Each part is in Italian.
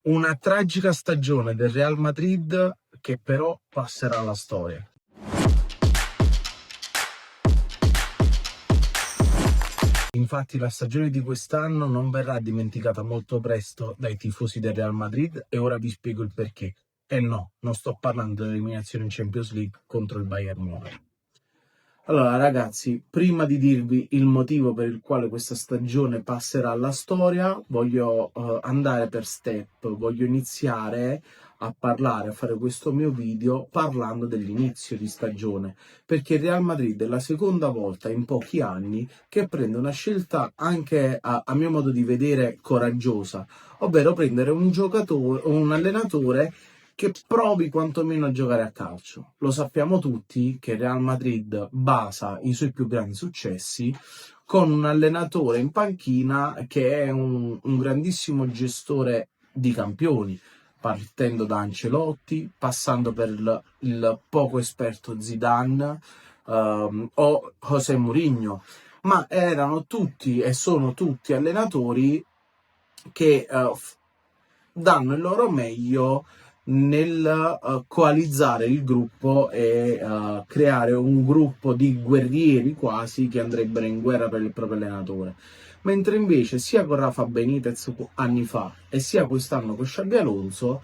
Una tragica stagione del Real Madrid che però passerà alla storia. Infatti la stagione di quest'anno non verrà dimenticata molto presto dai tifosi del Real Madrid e ora vi spiego il perché. E no, non sto parlando dell'eliminazione in Champions League contro il Bayern Monaco. Allora ragazzi, prima di dirvi il motivo per il quale questa stagione passerà alla storia, voglio andare per step, voglio iniziare a parlare, a fare questo mio video parlando dell'inizio di stagione, perché il Real Madrid è la seconda volta in pochi anni che prende una scelta anche a mio modo di vedere coraggiosa, ovvero prendere un giocatore, un allenatore che provi quantomeno a giocare a calcio. Lo sappiamo tutti che Real Madrid basa i suoi più grandi successi con un allenatore in panchina che è un grandissimo gestore di campioni, partendo da Ancelotti, passando per il poco esperto Zidane o José Mourinho, ma erano tutti e sono tutti allenatori che danno il loro meglio nel coalizzare il gruppo e creare un gruppo di guerrieri quasi che andrebbero in guerra per il proprio allenatore. Mentre invece sia con Rafa Benitez anni fa e sia quest'anno con Xabi Alonso,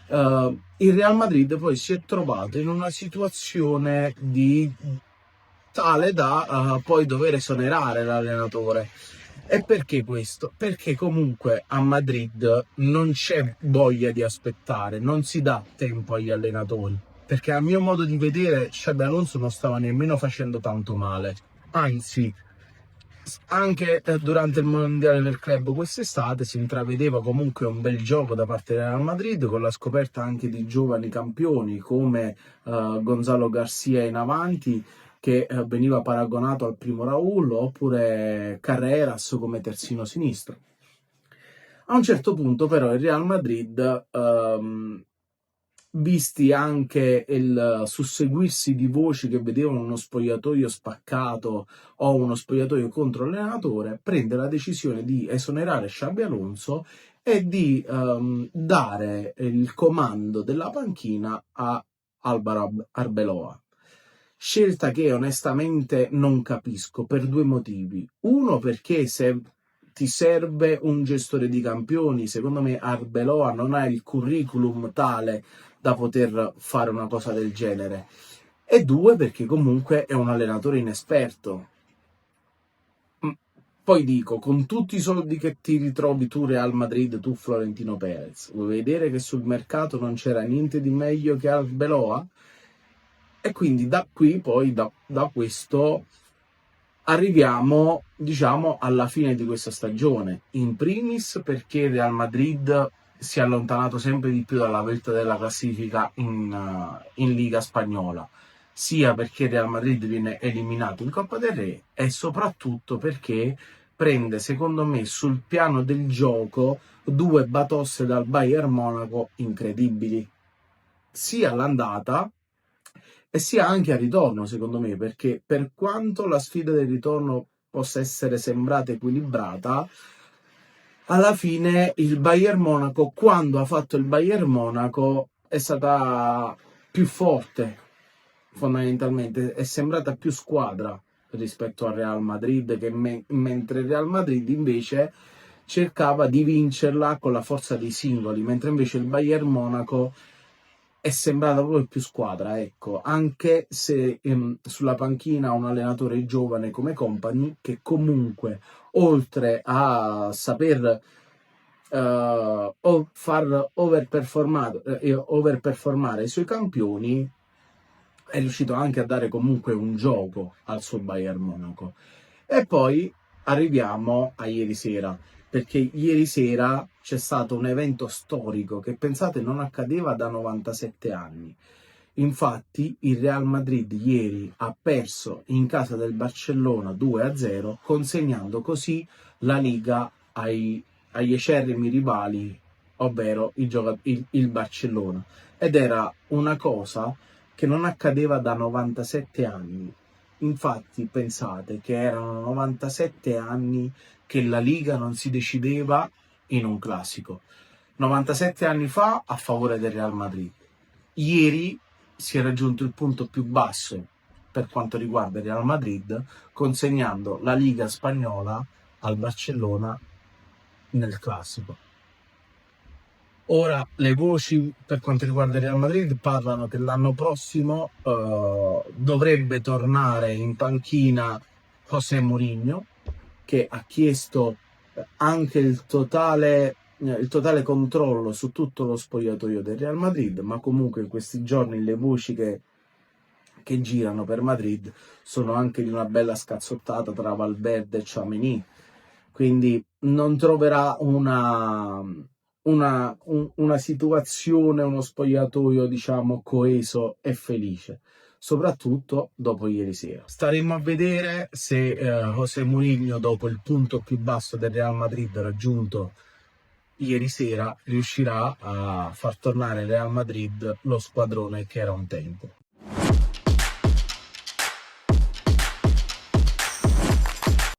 il Real Madrid poi si è trovato in una situazione di tale da poi dover esonerare l'allenatore. E perché questo? Perché comunque a Madrid non c'è voglia di aspettare, non si dà tempo agli allenatori. Perché a mio modo di vedere Xabi Alonso non stava nemmeno facendo tanto male. Anzi, anche durante il mondiale del club quest'estate si intravedeva comunque un bel gioco da parte del Real Madrid, con la scoperta anche di giovani campioni come Gonzalo Garcia in avanti, che veniva paragonato al primo Raul, oppure Carreras come terzino sinistro. A un certo punto però il Real Madrid, visti anche il susseguirsi di voci che vedevano uno spogliatoio spaccato o uno spogliatoio contro l'allenatore, prende la decisione di esonerare Xabi Alonso e di dare il comando della panchina a Álvaro Arbeloa. Scelta che onestamente non capisco per due motivi. Uno, perché se ti serve un gestore di campioni, secondo me Arbeloa non ha il curriculum tale da poter fare una cosa del genere. E due, perché comunque è un allenatore inesperto. Poi dico, con tutti i soldi che ti ritrovi tu Real Madrid, tu Florentino Perez, vuoi vedere che sul mercato non c'era niente di meglio che Arbeloa? E quindi da qui poi, da questo, arriviamo, diciamo, alla fine di questa stagione. In primis perché il Real Madrid si è allontanato sempre di più dalla vetta della classifica in Liga Spagnola, sia perché il Real Madrid viene eliminato in Coppa del Re e soprattutto perché prende, secondo me, sul piano del gioco due batoste dal Bayern Monaco incredibili, sia all'andata e sia anche al ritorno, secondo me, perché per quanto la sfida del ritorno possa essere sembrata equilibrata, alla fine il Bayern Monaco, quando ha fatto il Bayern Monaco, è stata più forte, fondamentalmente, è sembrata più squadra rispetto al Real Madrid, che mentre il Real Madrid invece cercava di vincerla con la forza dei singoli, mentre invece il Bayern Monaco è sembrata proprio più squadra, ecco, anche se sulla panchina un allenatore giovane come Company, che comunque oltre a saper far overperformare i suoi campioni, è riuscito anche a dare comunque un gioco al suo Bayern Monaco. E poi arriviamo a ieri sera, perché ieri sera c'è stato un evento storico che, pensate, non accadeva da 97 anni. Infatti il Real Madrid ieri ha perso in casa del Barcellona 2-0, consegnando così la Liga agli acerrimi rivali, ovvero il Barcellona. Ed era una cosa che non accadeva da 97 anni. Infatti pensate che erano 97 anni che la Liga non si decideva in un classico. 97 anni fa a favore del Real Madrid. Ieri si è raggiunto il punto più basso per quanto riguarda il Real Madrid, consegnando la Liga spagnola al Barcellona nel classico. Ora le voci per quanto riguarda il Real Madrid parlano che l'anno prossimo dovrebbe tornare in panchina José Mourinho, che ha chiesto anche il totale controllo su tutto lo spogliatoio del Real Madrid, ma comunque in questi giorni le voci che girano per Madrid sono anche di una bella scazzottata tra Valverde e Tchouaméni, quindi non troverà una situazione, uno spogliatoio diciamo coeso e felice, soprattutto dopo ieri sera. Staremo a vedere se José Mourinho, dopo il punto più basso del Real Madrid raggiunto ieri sera, riuscirà a far tornare il Real Madrid lo squadrone che era un tempo.